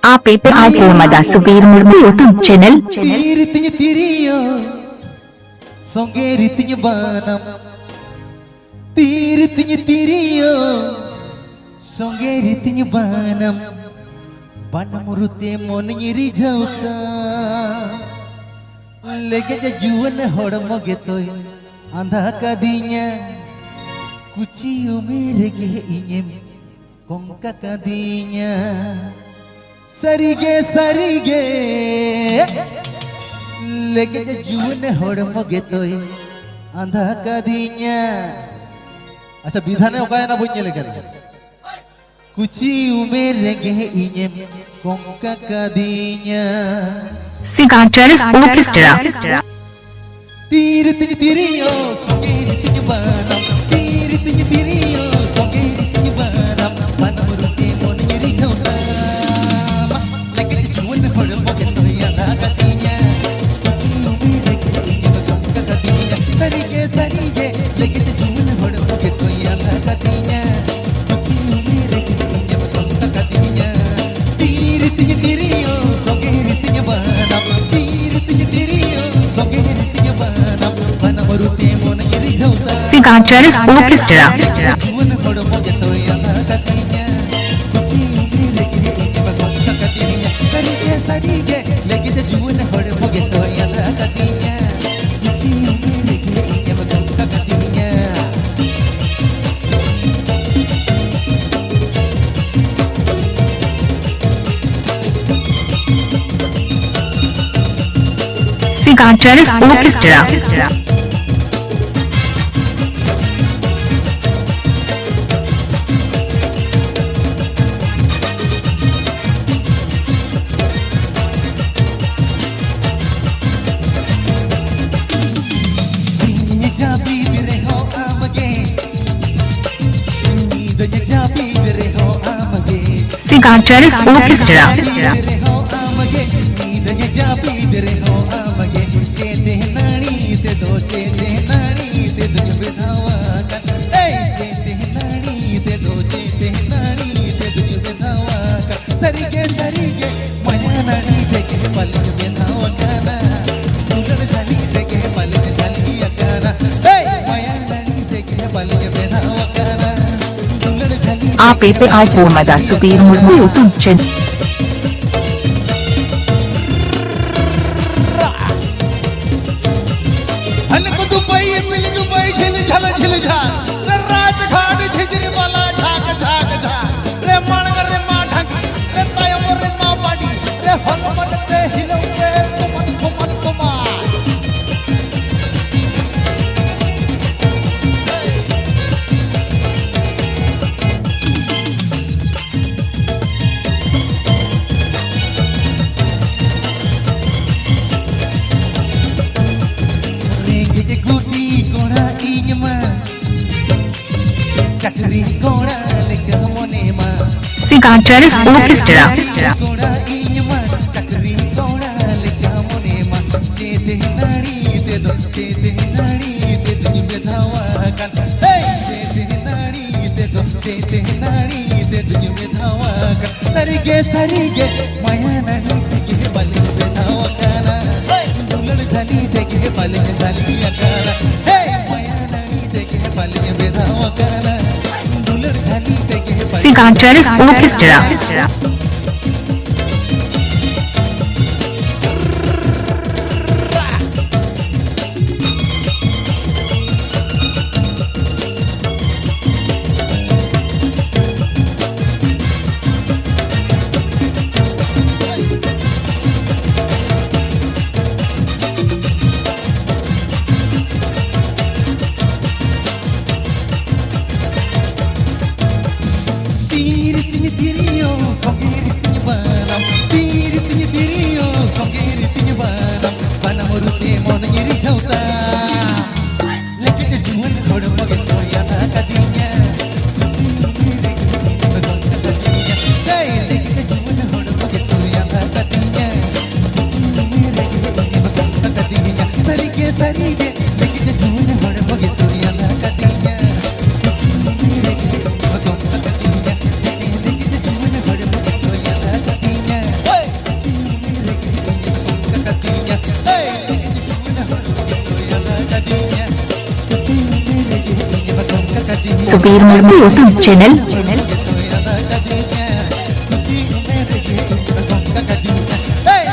आप आज मदा सुबीर मुर्मू यूट्यूब चैनल बनमुरुते मन nyeri jauta lege juan hormo getoy andha kadinya kuciu merege inyem kongka kadinya sarige lege juan hormo getoy andha kadinya acha bidhane okaya na bunyi lege kuci umerege inyem kongka kadinya Sigantaris Orchestra tiriyo songeri banam tiriyo songeri banam banamurute mon nyeri jauta lege juan hormo getoy andha kadinya kuci umerege inyem kongka kadinya sarige lege juan hormo getoy andha kadinya kuci umerege Sigantaris Orchestra Sigantaris Orchestra Sigantaris Orchestra आप आज मदा Subir Murmu YouTube channel Sigantaris Orchestra sarige maya nahi tege balin bedhawa kana dulad jali tege balin jali akana hey maya nahi tege balin bedhawa kana dulad jali tege Sigantaris Orchestra tiriyo songeri Subir Murmu YouTube channel Hey,